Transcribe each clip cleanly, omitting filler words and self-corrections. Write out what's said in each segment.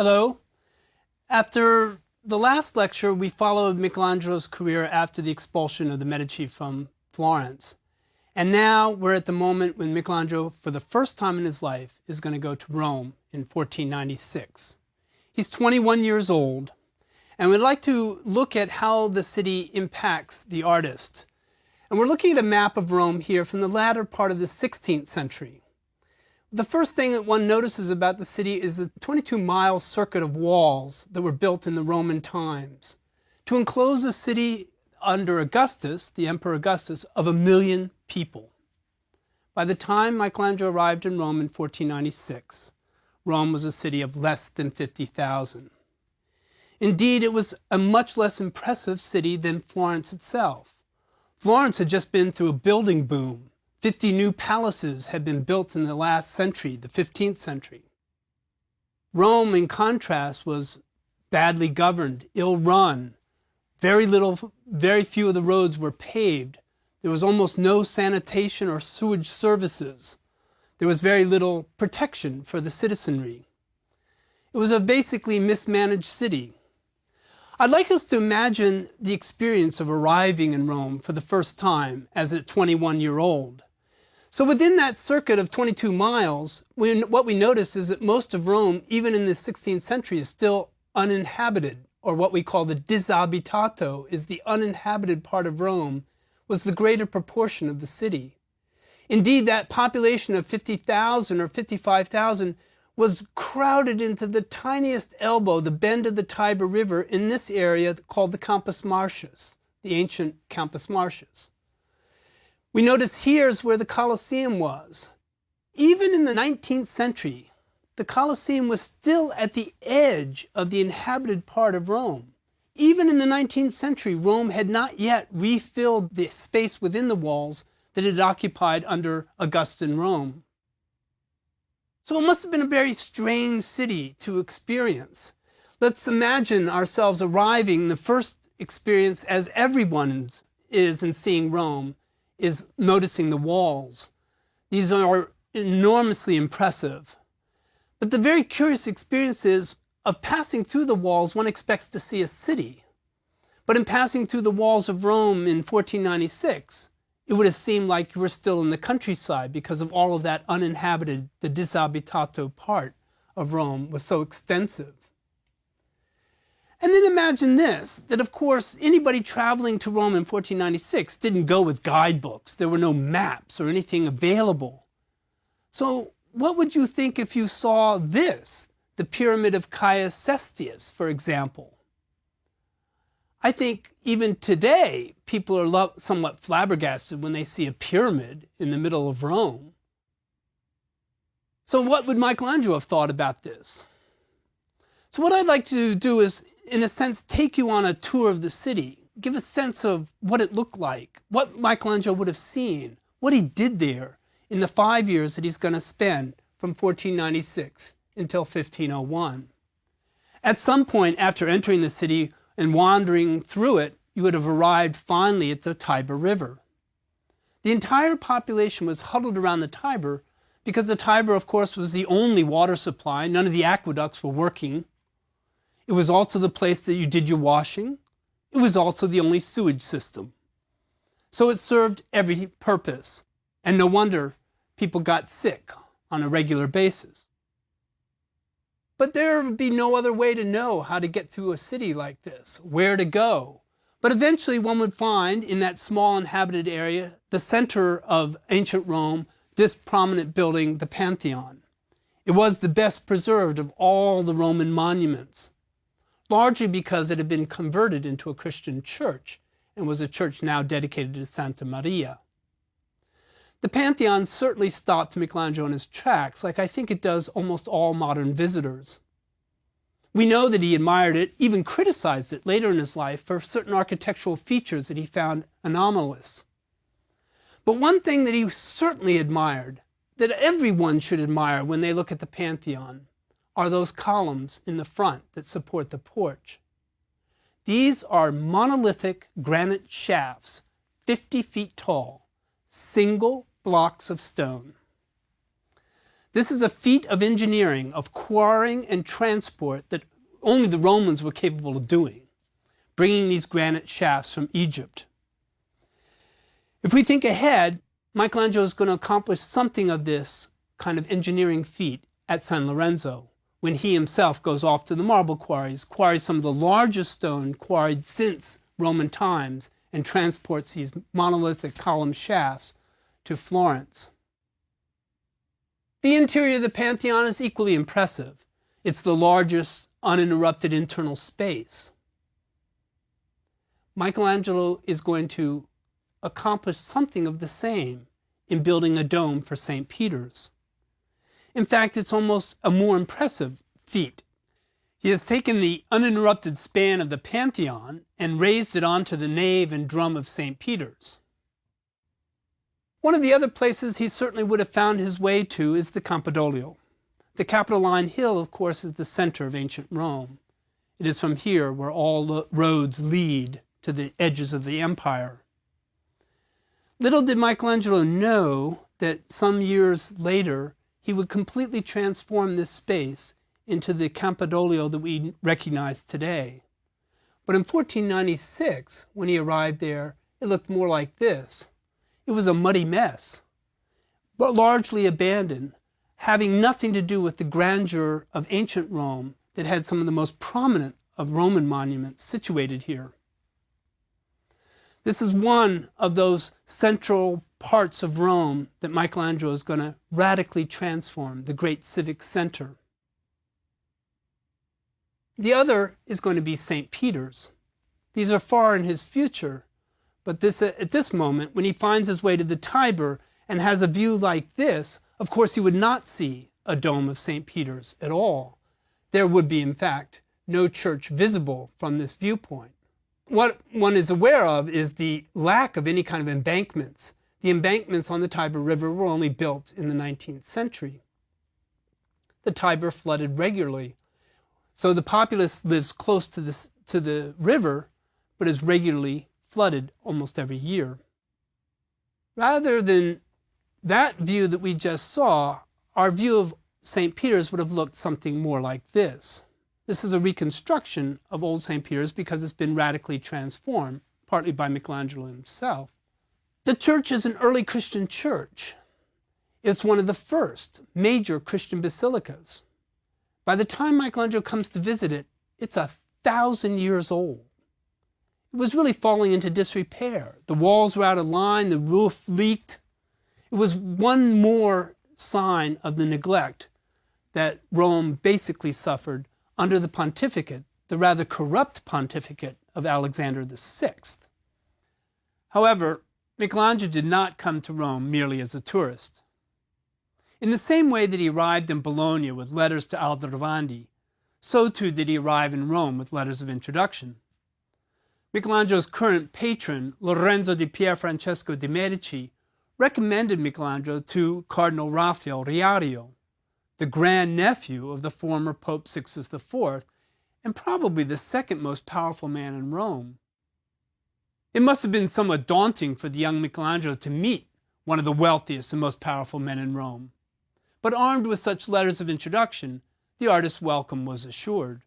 Hello. After the last lecture, we followed Michelangelo's career after the expulsion of the Medici from Florence. And now we're at the moment when Michelangelo, for the first time in his life, is going to go to Rome in 1496. He's 21 years old, and we'd like to look at how the city impacts the artist. And we're looking at a map of Rome here from the latter part of the 16th century. The first thing that one notices about the city is a 22-mile circuit of walls that were built in the Roman times to enclose a city under Augustus, the Emperor Augustus, of 1 million people. By the time Michelangelo arrived in Rome in 1496, Rome was a city of less than 50,000. Indeed, it was a much less impressive city than Florence itself. Florence had just been through a building boom. 50 new palaces had been built in the last century, the 15th century. Rome, in contrast, was badly governed, ill-run. Very few of the roads were paved. There was almost no sanitation or sewage services. There was very little protection for the citizenry. It was a basically mismanaged city. I'd like us to imagine the experience of arriving in Rome for the first time as a 21-year-old. So within that circuit of 22 miles, what we notice is that most of Rome, even in the 16th century, is still uninhabited, or what we call the disabitato, is the uninhabited part of Rome, was the greater proportion of the city. Indeed, that population of 50,000 or 55,000 was crowded into the tiniest elbow, the bend of the Tiber River, in this area called the Campus Martius, the ancient Campus Martius. We notice here's where the Colosseum was. Even in the 19th century, the Colosseum was still at the edge of the inhabited part of Rome. Even in the 19th century, Rome had not yet refilled the space within the walls that it occupied under Augustan Rome. So it must have been a very strange city to experience. Let's imagine ourselves arriving. The first experience, as everyone is in seeing Rome, is noticing the walls. These are enormously impressive. But the very curious experience is of passing through the walls, one expects to see a city. But in passing through the walls of Rome in 1496, it would have seemed like you were still in the countryside because of all of that uninhabited, the disabitato part of Rome was so extensive. And then imagine this, that of course anybody traveling to Rome in 1496 didn't go with guidebooks. There were no maps or anything available. So what would you think if you saw this, the Pyramid of Caius Cestius, for example? I think even today, people are somewhat flabbergasted when they see a pyramid in the middle of Rome. So what would Michelangelo have thought about this? So what I'd like to do is, in a sense, take you on a tour of the city, give a sense of what it looked like, what Michelangelo would have seen, what he did there in the 5 years that he's going to spend from 1496 until 1501. At some point after entering the city and wandering through it, you would have arrived finally at the Tiber River. The entire population was huddled around the Tiber because the Tiber, of course, was the only water supply. None of the aqueducts were working. It was also the place that you did your washing. It was also the only sewage system. So it served every purpose. And no wonder people got sick on a regular basis. But there would be no other way to know how to get through a city like this, where to go. But eventually one would find in that small inhabited area, the center of ancient Rome, this prominent building, the Pantheon. It was the best preserved of all the Roman monuments, largely because it had been converted into a Christian church and was a church now dedicated to Santa Maria. The Pantheon certainly stopped Michelangelo in his tracks, like I think it does almost all modern visitors. We know that he admired it, even criticized it later in his life for certain architectural features that he found anomalous. But one thing that he certainly admired, that everyone should admire when they look at the Pantheon, are those columns in the front that support the porch. These are monolithic granite shafts, 50 feet tall, single blocks of stone. This is a feat of engineering, of quarrying and transport that only the Romans were capable of doing, bringing these granite shafts from Egypt. If we think ahead, Michelangelo is going to accomplish something of this kind of engineering feat at San Lorenzo, when he himself goes off to the marble quarries, quarries some of the largest stone quarried since Roman times, and transports these monolithic column shafts to Florence. The interior of the Pantheon is equally impressive. It's the largest uninterrupted internal space. Michelangelo is going to accomplish something of the same in building a dome for St. Peter's. In fact, it's almost a more impressive feat. He has taken the uninterrupted span of the Pantheon and raised it onto the nave and drum of St. Peter's. One of the other places he certainly would have found his way to is the Campidoglio. The Capitoline Hill, of course, is the center of ancient Rome. It is from here where all roads lead to the edges of the empire. Little did Michelangelo know that some years later he would completely transform this space into the Campidoglio that we recognize today. But in 1496, when he arrived there, it looked more like this. It was a muddy mess, but largely abandoned, having nothing to do with the grandeur of ancient Rome that had some of the most prominent of Roman monuments situated here. This is one of those central parts of Rome that Michelangelo is going to radically transform, the great civic center. The other is going to be St. Peter's. These are far in his future, but at this moment, when he finds his way to the Tiber and has a view like this, of course he would not see a dome of St. Peter's at all. There would be, in fact, no church visible from this viewpoint. What one is aware of is the lack of any kind of embankments. The embankments on the Tiber River were only built in the 19th century. The Tiber flooded regularly, so the populace lives close to the river, but is regularly flooded almost every year. Rather than that view that we just saw, our view of St. Peter's would have looked something more like this. This is a reconstruction of old St. Peter's because it's been radically transformed, partly by Michelangelo himself. The church is an early Christian church. It's one of the first major Christian basilicas. By the time Michelangelo comes to visit it, it's 1,000 years old. It was really falling into disrepair. The walls were out of line, the roof leaked. It was one more sign of the neglect that Rome basically suffered under the pontificate, the rather corrupt pontificate of Alexander VI. However, Michelangelo did not come to Rome merely as a tourist. In the same way that he arrived in Bologna with letters to Aldrovandi, so too did he arrive in Rome with letters of introduction. Michelangelo's current patron, Lorenzo di Pier Francesco de' Medici, recommended Michelangelo to Cardinal Raphael Riario, the grandnephew of the former Pope Sixtus IV, and probably the second most powerful man in Rome. It must have been somewhat daunting for the young Michelangelo to meet one of the wealthiest and most powerful men in Rome. But armed with such letters of introduction, the artist's welcome was assured.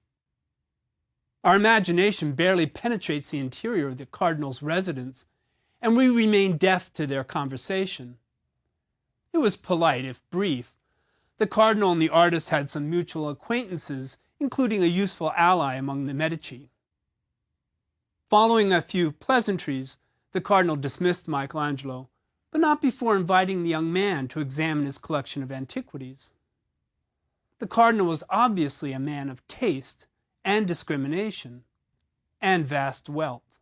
Our imagination barely penetrates the interior of the cardinal's residence, and we remain deaf to their conversation. It was polite, if brief. The cardinal and the artist had some mutual acquaintances, including a useful ally among the Medici. Following a few pleasantries, the cardinal dismissed Michelangelo, but not before inviting the young man to examine his collection of antiquities. The cardinal was obviously a man of taste and discrimination and vast wealth.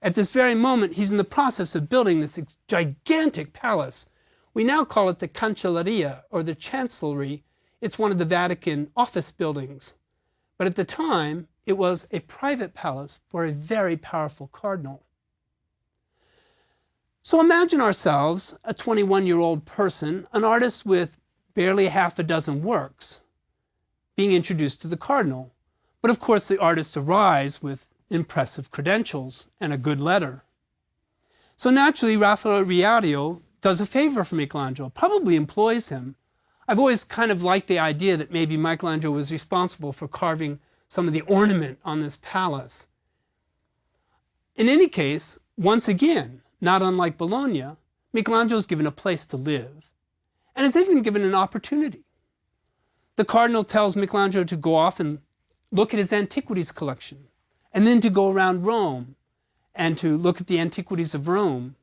At this very moment, he's in the process of building this gigantic palace. We now call it the Cancelleria, or the Chancellery. It's one of the Vatican office buildings. But at the time, it was a private palace for a very powerful cardinal. So imagine ourselves, a 21-year-old person, an artist with barely half a dozen works, being introduced to the cardinal. But of course, the artist arrives with impressive credentials and a good letter. So naturally, Raphael Riario does a favor for Michelangelo, probably employs him, I've always kind of liked the idea that maybe Michelangelo was responsible for carving some of the ornament on this palace. In any case, once again, not unlike Bologna, Michelangelo is given a place to live, and is even given an opportunity. The cardinal tells Michelangelo to go off and look at his antiquities collection, and then to go around Rome and to look at the antiquities of Rome,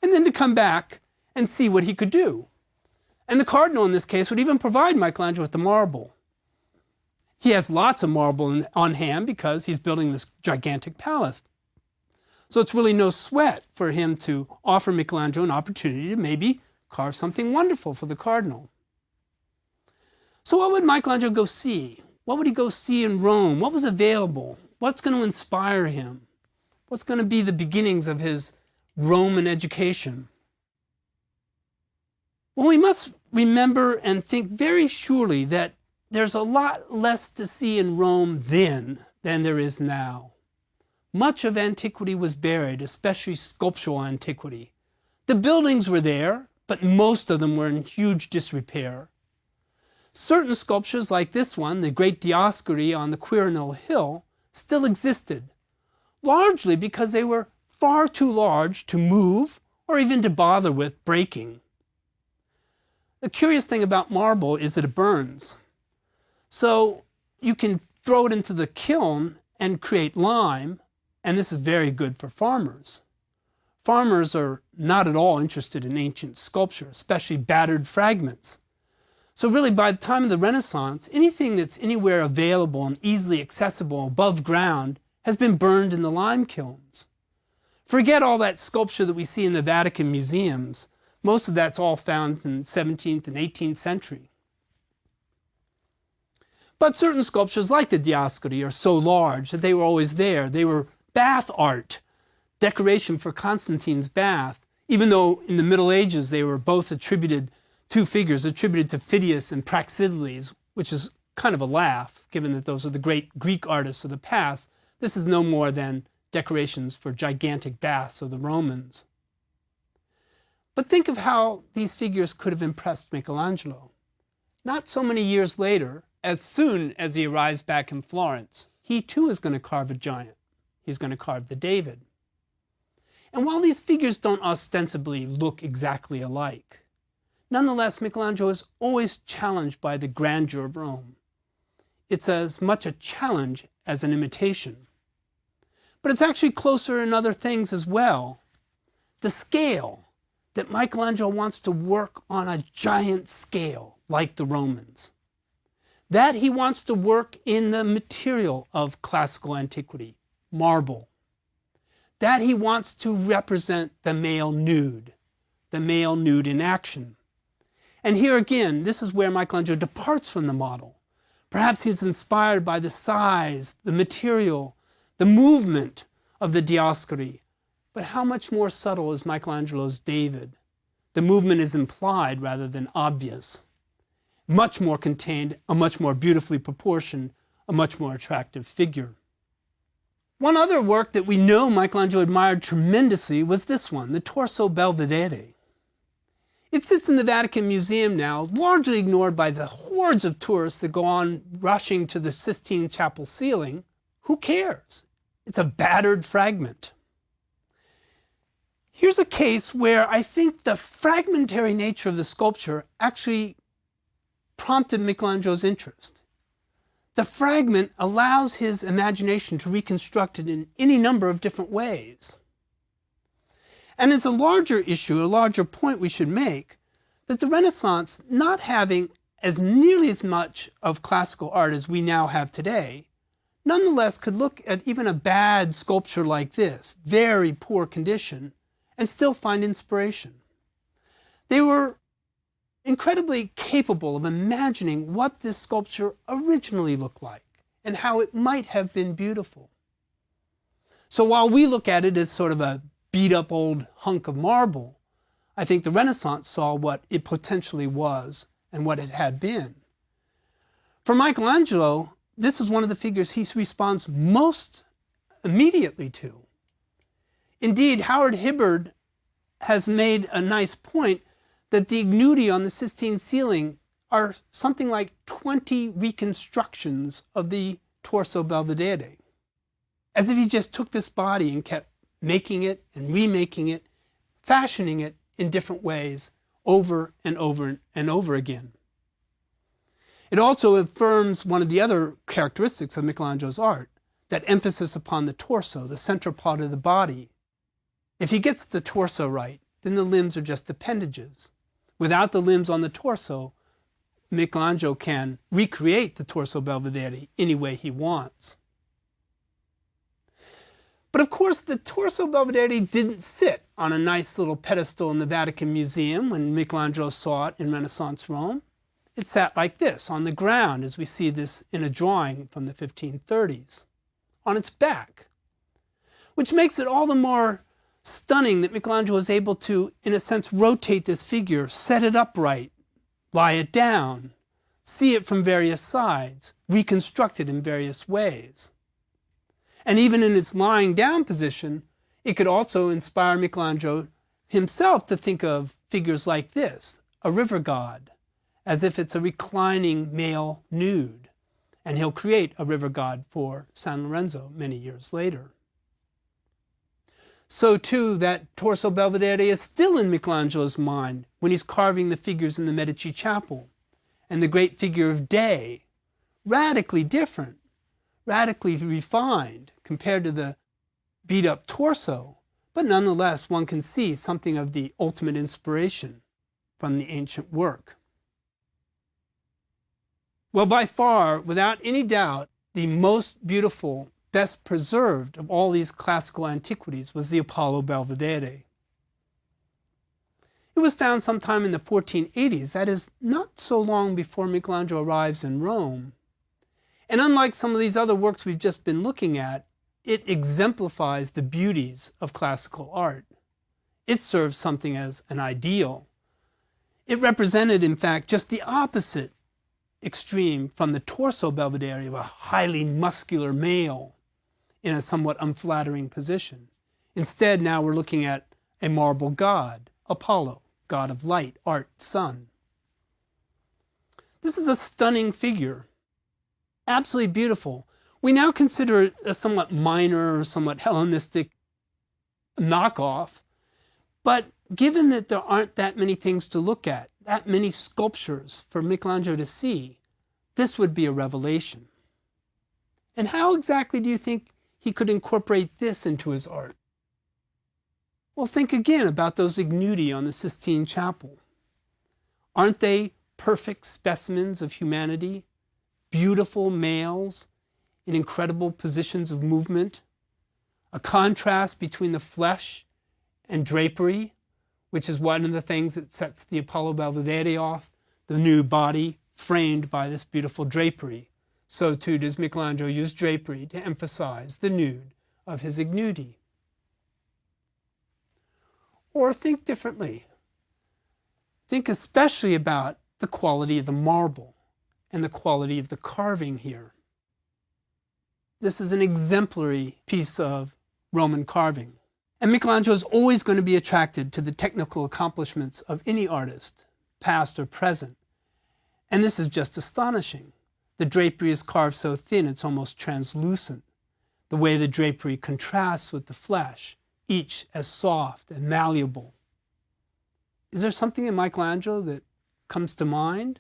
and then to come back and see what he could do. And the cardinal in this case would even provide Michelangelo with the marble. He has lots of marble on hand because he's building this gigantic palace. So it's really no sweat for him to offer Michelangelo an opportunity to maybe carve something wonderful for the cardinal. So what would Michelangelo go see? What would he go see in Rome? What was available? What's going to inspire him? What's going to be the beginnings of his Roman education? Well, we must remember and think very surely that there's a lot less to see in Rome then than there is now. Much of antiquity was buried, especially sculptural antiquity. The buildings were there, but most of them were in huge disrepair. Certain sculptures like this one, the Great Dioscuri on the Quirinal Hill, still existed, largely because they were far too large to move or even to bother with breaking. The curious thing about marble is that it burns. So you can throw it into the kiln and create lime, and this is very good for farmers. Farmers are not at all interested in ancient sculpture, especially battered fragments. So really, by the time of the Renaissance, anything that's anywhere available and easily accessible above ground has been burned in the lime kilns. Forget all that sculpture that we see in the Vatican museums. Most of that's all found in the 17th and 18th century. But certain sculptures like the Dioscuri are so large that they were always there. They were bath art, decoration for Constantine's bath, even though in the Middle Ages they were both attributed, two figures attributed to Phidias and Praxiteles, which is kind of a laugh, given that those are the great Greek artists of the past. This is no more than decorations for gigantic baths of the Romans. But think of how these figures could have impressed Michelangelo. Not so many years later, as soon as he arrives back in Florence, he too is going to carve a giant. He's going to carve the David. And while these figures don't ostensibly look exactly alike, nonetheless, Michelangelo is always challenged by the grandeur of Rome. It's as much a challenge as an imitation. But it's actually closer in other things as well. The scale, that Michelangelo wants to work on a giant scale like the Romans. That he wants to work in the material of classical antiquity, marble. That he wants to represent the male nude in action. And here again, this is where Michelangelo departs from the model. Perhaps he's inspired by the size, the material, the movement of the Dioscuri. But how much more subtle is Michelangelo's David? The movement is implied rather than obvious. Much more contained, a much more beautifully proportioned, a much more attractive figure. One other work that we know Michelangelo admired tremendously was this one, the Torso Belvedere. It sits in the Vatican Museum now, largely ignored by the hordes of tourists that go on rushing to the Sistine Chapel ceiling. Who cares? It's a battered fragment. Here's a case where I think the fragmentary nature of the sculpture actually prompted Michelangelo's interest. The fragment allows his imagination to reconstruct it in any number of different ways. And it's a larger issue, a larger point we should make, that the Renaissance, not having as nearly as much of classical art as we now have today, nonetheless could look at even a bad sculpture like this, very poor condition, and still find inspiration. They were incredibly capable of imagining what this sculpture originally looked like and how it might have been beautiful. So while we look at it as sort of a beat-up old hunk of marble, I think the Renaissance saw what it potentially was and what it had been. For Michelangelo, this is one of the figures he responds most immediately to. Indeed, Howard Hibbard has made a nice point that the ignudy on the Sistine ceiling are something like 20 reconstructions of the Torso Belvedere, as if he just took this body and kept making it and remaking it, fashioning it in different ways over and over and over again. It also affirms one of the other characteristics of Michelangelo's art, that emphasis upon the torso, the central part of the body. If he gets the torso right, then the limbs are just appendages. Without the limbs on the torso, Michelangelo can recreate the Torso Belvedere any way he wants. But of course, the Torso Belvedere didn't sit on a nice little pedestal in the Vatican Museum when Michelangelo saw it in Renaissance Rome. It sat like this, on the ground, as we see this in a drawing from the 1530s, on its back, which makes it all the more stunning that Michelangelo was able to, in a sense, rotate this figure, set it upright, lie it down, see it from various sides, reconstruct it in various ways. And even in its lying down position, it could also inspire Michelangelo himself to think of figures like this, a river god, as if it's a reclining male nude. And he'll create a river god for San Lorenzo many years later. So too, that Torso Belvedere is still in Michelangelo's mind when he's carving the figures in the Medici Chapel. And the great figure of Day, radically different, radically refined compared to the beat-up torso, but nonetheless one can see something of the ultimate inspiration from the ancient work. Well, by far, without any doubt, the most beautiful, best preserved of all these classical antiquities was the Apollo Belvedere. It was found sometime in the 1480s, that is, not so long before Michelangelo arrives in Rome. And unlike some of these other works we've just been looking at, it exemplifies the beauties of classical art. It serves something as an ideal. It represented, in fact, just the opposite extreme from the Torso Belvedere of a highly muscular male in a somewhat unflattering position. Instead, now we're looking at a marble god, Apollo, god of light, art, sun. This is a stunning figure, absolutely beautiful. We now consider it a somewhat minor, somewhat Hellenistic knockoff, but given that there aren't that many things to look at, that many sculptures for Michelangelo to see, this would be a revelation. And how exactly do you think he could incorporate this into his art? Well, think again about those ignudi on the Sistine Chapel. Aren't they perfect specimens of humanity? Beautiful males in incredible positions of movement? A contrast between the flesh and drapery, which is one of the things that sets the Apollo Belvedere off, the nude body framed by this beautiful drapery. So too does Michelangelo use drapery to emphasize the nude of his ignudi. Or think differently. Think especially about the quality of the marble and the quality of the carving here. This is an exemplary piece of Roman carving. And Michelangelo is always going to be attracted to the technical accomplishments of any artist, past or present. And this is just astonishing. The drapery is carved so thin it's almost translucent. The way the drapery contrasts with the flesh, each as soft and malleable. Is there something in Michelangelo that comes to mind?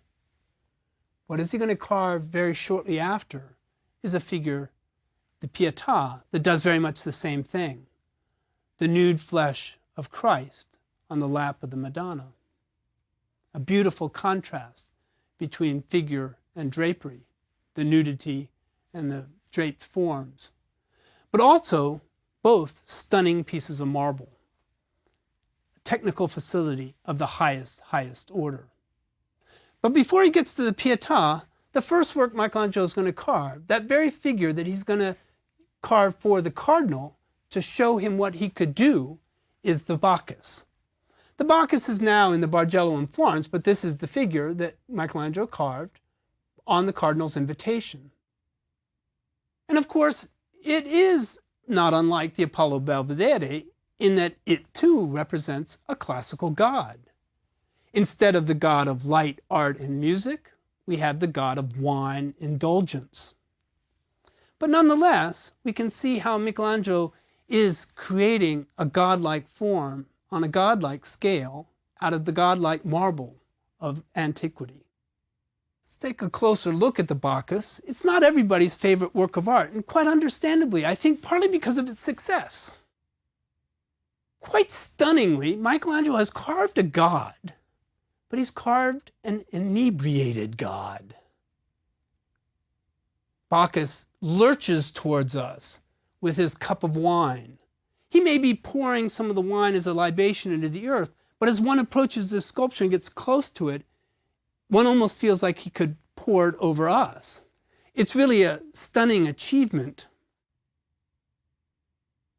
What is he going to carve very shortly after is a figure, the Pietà, that does very much the same thing. The nude flesh of Christ on the lap of the Madonna. A beautiful contrast between figure and drapery, the nudity and the draped forms. But also both stunning pieces of marble. Technical facility of the highest order. But before he gets to the Pietà, the first work Michelangelo is going to carve, that very figure that he's going to carve for the cardinal to show him what he could do, is the Bacchus. The Bacchus is now in the Bargello in Florence, but this is the figure that Michelangelo carved on the cardinal's invitation. And of course, it is not unlike the Apollo Belvedere in that it too represents a classical god. Instead of the god of light, art, and music, we have the god of wine indulgence. But nonetheless, we can see how Michelangelo is creating a godlike form on a godlike scale out of the godlike marble of antiquity. Let's take a closer look at the Bacchus. It's not everybody's favorite work of art, and quite understandably, I think partly because of its success. Quite stunningly, Michelangelo has carved a god, but he's carved an inebriated god. Bacchus lurches towards us with his cup of wine. He may be pouring some of the wine as a libation into the earth, but as one approaches this sculpture and gets close to it, one almost feels like he could pour it over us. It's really a stunning achievement.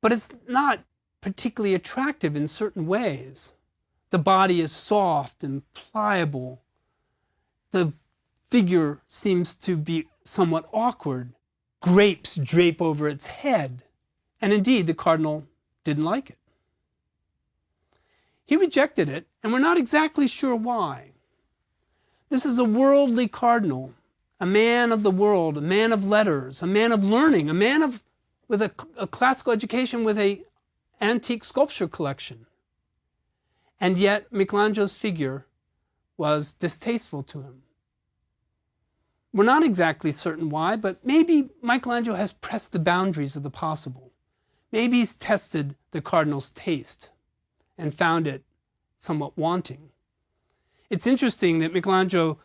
But it's not particularly attractive in certain ways. The body is soft and pliable. The figure seems to be somewhat awkward. Grapes drape over its head. And indeed, the cardinal didn't like it. He rejected it, and we're not exactly sure why. This is a worldly cardinal, a man of the world, a man of letters, a man of learning, a man with a classical education with an antique sculpture collection. And yet Michelangelo's figure was distasteful to him. We're not exactly certain why, but maybe Michelangelo has pressed the boundaries of the possible. Maybe he's tested the cardinal's taste and found it somewhat wanting. It's interesting that Michelangelo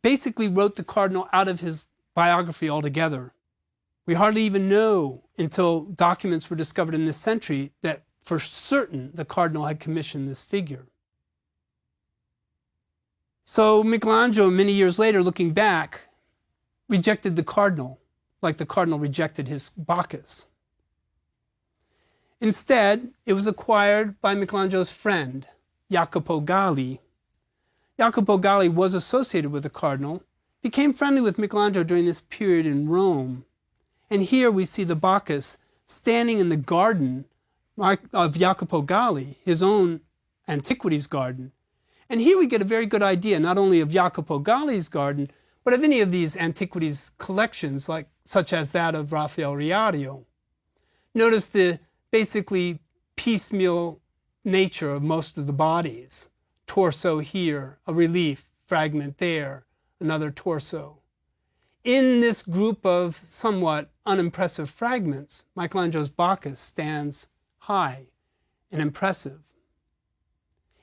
basically wrote the cardinal out of his biography altogether. We hardly even know until documents were discovered in this century that for certain the cardinal had commissioned this figure. So Michelangelo, many years later, looking back, rejected the cardinal like the cardinal rejected his Bacchus. Instead, it was acquired by Michelangelo's friend, Jacopo Galli. Jacopo Galli was associated with the cardinal, became friendly with Michelangelo during this period in Rome. And here we see the Bacchus standing in the garden of Jacopo Galli, his own antiquities garden. And here we get a very good idea not only of Jacopo Galli's garden, but of any of these antiquities collections, such as that of Raphael Riario. Notice the basically piecemeal nature of most of the bodies. Torso here, a relief fragment there, another torso. In this group of somewhat unimpressive fragments, Michelangelo's Bacchus stands high and impressive.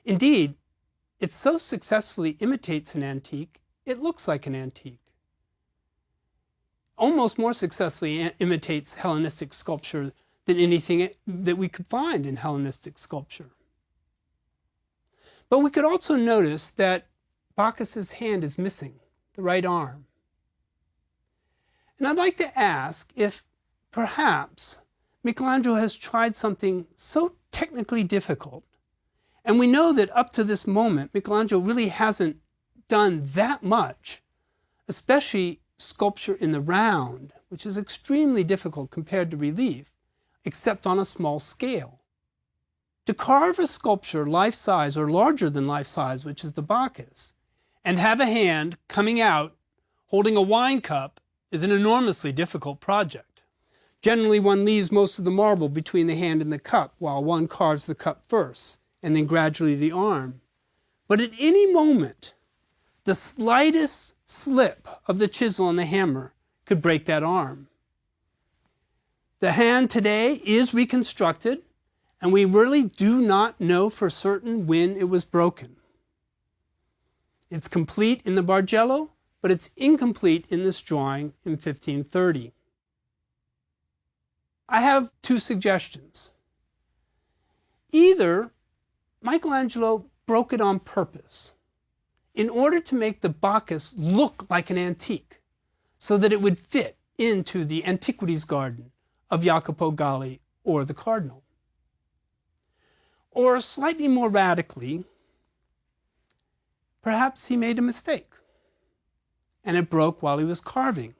Indeed, it so successfully imitates an antique, it looks like an antique. Almost more successfully imitates Hellenistic sculpture than anything that we could find in Hellenistic sculpture. But we could also notice that Bacchus's hand is missing, the right arm. And I'd like to ask if perhaps Michelangelo has tried something so technically difficult, and we know that up to this moment, Michelangelo really hasn't done that much, especially sculpture in the round, which is extremely difficult compared to relief, except on a small scale. To carve a sculpture life-size or larger than life-size, which is the Bacchus, and have a hand coming out holding a wine cup is an enormously difficult project. Generally, one leaves most of the marble between the hand and the cup while one carves the cup first, and then gradually the arm. But at any moment, the slightest slip of the chisel and the hammer could break that arm. The hand today is reconstructed, and we really do not know for certain when it was broken. It's complete in the Bargello, but it's incomplete in this drawing in 1530. I have two suggestions. Either Michelangelo broke it on purpose in order to make the Bacchus look like an antique, so that it would fit into the antiquities garden of Jacopo Galli or the cardinal. Or slightly more radically, perhaps he made a mistake and it broke while he was carving.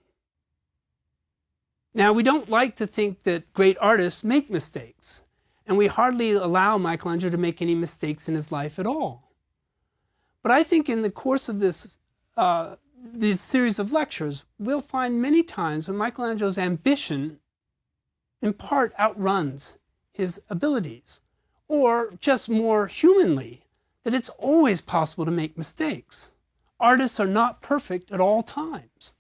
Now, we don't like to think that great artists make mistakes, and we hardly allow Michelangelo to make any mistakes in his life at all. But I think in the course of this series of lectures, we'll find many times when Michelangelo's ambition in part outruns his abilities, or just more humanly, that it's always possible to make mistakes. Artists are not perfect at all times.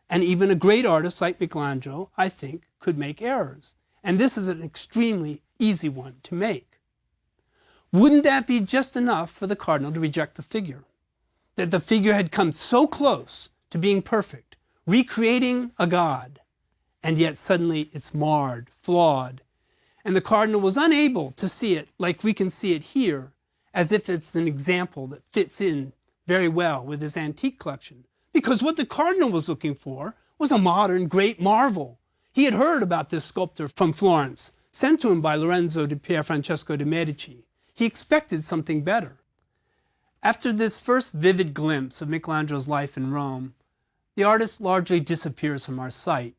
And even a great artist like Michelangelo, I think, could make errors. And this is an extremely easy one to make. Wouldn't that be just enough for the cardinal to reject the figure? That the figure had come so close to being perfect, recreating a god, and yet suddenly it's marred, flawed, and the cardinal was unable to see it like we can see it here, as if it's an example that fits in very well with his antique collection. Because what the cardinal was looking for was a modern great marvel. He had heard about this sculptor from Florence, sent to him by Lorenzo di Pierfrancesco de' Medici. He expected something better. After this first vivid glimpse of Michelangelo's life in Rome, the artist largely disappears from our sight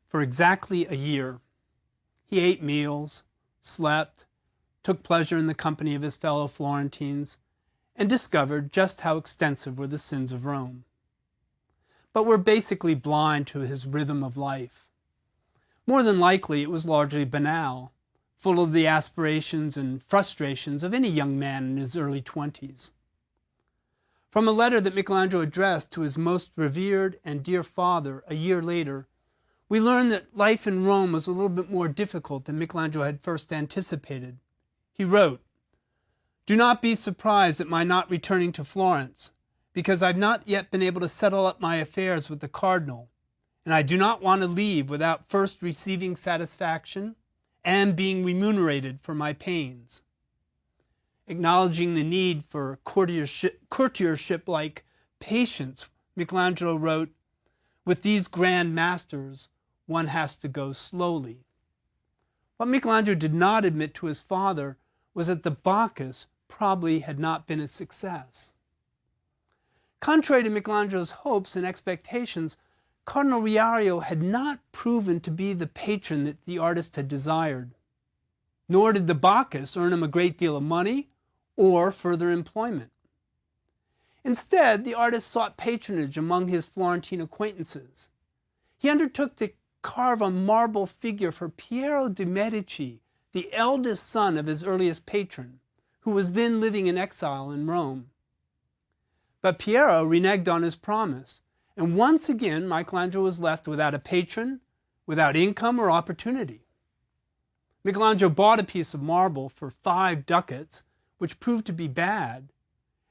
for exactly a year. He ate meals, slept, took pleasure in the company of his fellow Florentines, and discovered just how extensive were the sins of Rome. But we're basically blind to his rhythm of life. More than likely, it was largely banal, full of the aspirations and frustrations of any young man in his early 20s. From a letter that Michelangelo addressed to his most revered and dear father a year later, we learn that life in Rome was a little bit more difficult than Michelangelo had first anticipated. He wrote, "Do not be surprised at my not returning to Florence, because I've not yet been able to settle up my affairs with the cardinal, and I do not want to leave without first receiving satisfaction and being remunerated for my pains." Acknowledging the need for courtiership-like patience, Michelangelo wrote, "With these grand masters, one has to go slowly." What Michelangelo did not admit to his father was that the Bacchus probably had not been a success. Contrary to Michelangelo's hopes and expectations, Cardinal Riario had not proven to be the patron that the artist had desired. Nor did the Bacchus earn him a great deal of money or further employment. Instead, the artist sought patronage among his Florentine acquaintances. He undertook to carve a marble figure for Piero de' Medici, the eldest son of his earliest patron, who was then living in exile in Rome. But Piero reneged on his promise, and once again Michelangelo was left without a patron, without income or opportunity. Michelangelo bought a piece of marble for 5 ducats, which proved to be bad,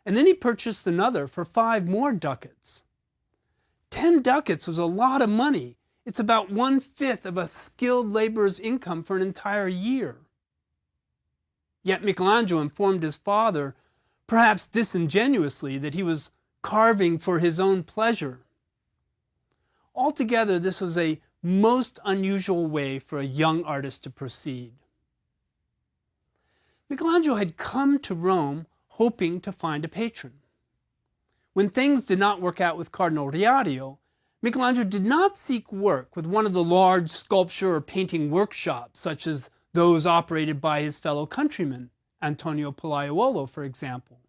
and then he purchased another for 5 more ducats. 10 ducats was a lot of money. It's about 1/5 of a skilled laborer's income for an entire year. Yet Michelangelo informed his father, perhaps disingenuously, that he was carving for his own pleasure. Altogether, this was a most unusual way for a young artist to proceed. Michelangelo had come to Rome hoping to find a patron. When things did not work out with Cardinal Riario, Michelangelo did not seek work with one of the large sculpture or painting workshops, such as those operated by his fellow countryman, Antonio Palaiuolo, for example.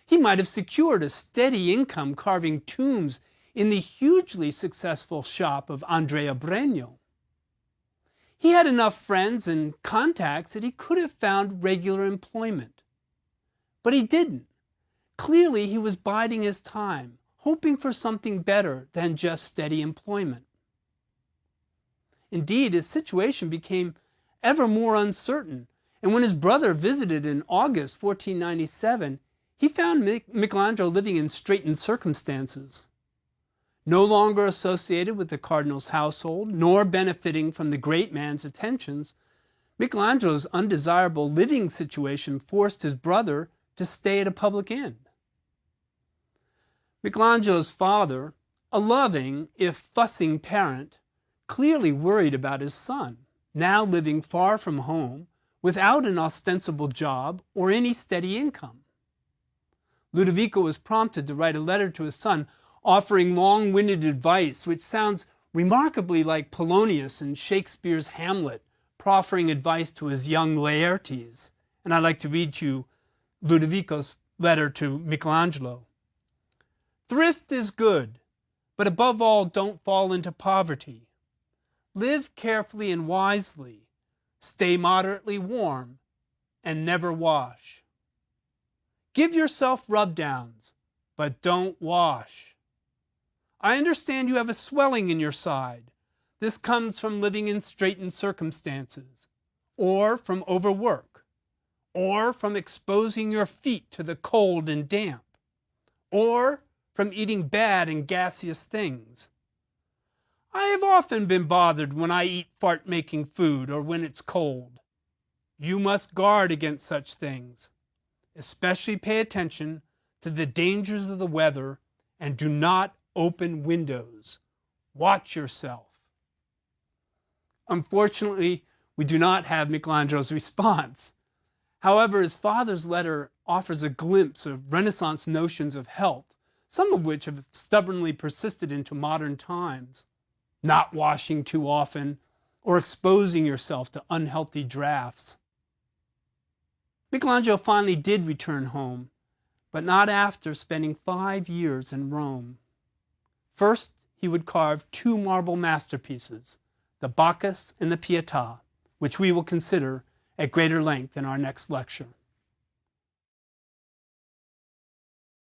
He might have secured a steady income carving tombs in the hugely successful shop of Andrea Bregno. He had enough friends and contacts that he could have found regular employment. But he didn't. Clearly, he was biding his time, hoping for something better than just steady employment. Indeed, his situation became ever more uncertain, and when his brother visited in August 1497, he found Michelangelo living in straitened circumstances. No longer associated with the cardinal's household, nor benefiting from the great man's attentions, Michelangelo's undesirable living situation forced his brother to stay at a public inn. Michelangelo's father, a loving, if fussing parent, clearly worried about his son, now living far from home, without an ostensible job or any steady income. Ludovico was prompted to write a letter to his son, offering long-winded advice, which sounds remarkably like Polonius in Shakespeare's Hamlet, proffering advice to his young Laertes. And I'd like to read you Ludovico's letter to Michelangelo. Thrift is good, but above all, don't fall into poverty. Live carefully and wisely, stay moderately warm, and never wash. Give yourself rub-downs, but don't wash. I understand you have a swelling in your side. This comes from living in straitened circumstances, or from overwork, or from exposing your feet to the cold and damp, or from eating bad and gaseous things. I have often been bothered when I eat fart-making food or when it's cold. You must guard against such things. Especially pay attention to the dangers of the weather and do not open windows. Watch yourself. Unfortunately, we do not have Michelangelo's response. However, his father's letter offers a glimpse of Renaissance notions of health, some of which have stubbornly persisted into modern times. Not washing too often or exposing yourself to unhealthy drafts. Michelangelo finally did return home, but not after spending 5 years in Rome. First, he would carve 2 marble masterpieces, the Bacchus and the Pietà, which we will consider at greater length in our next lecture.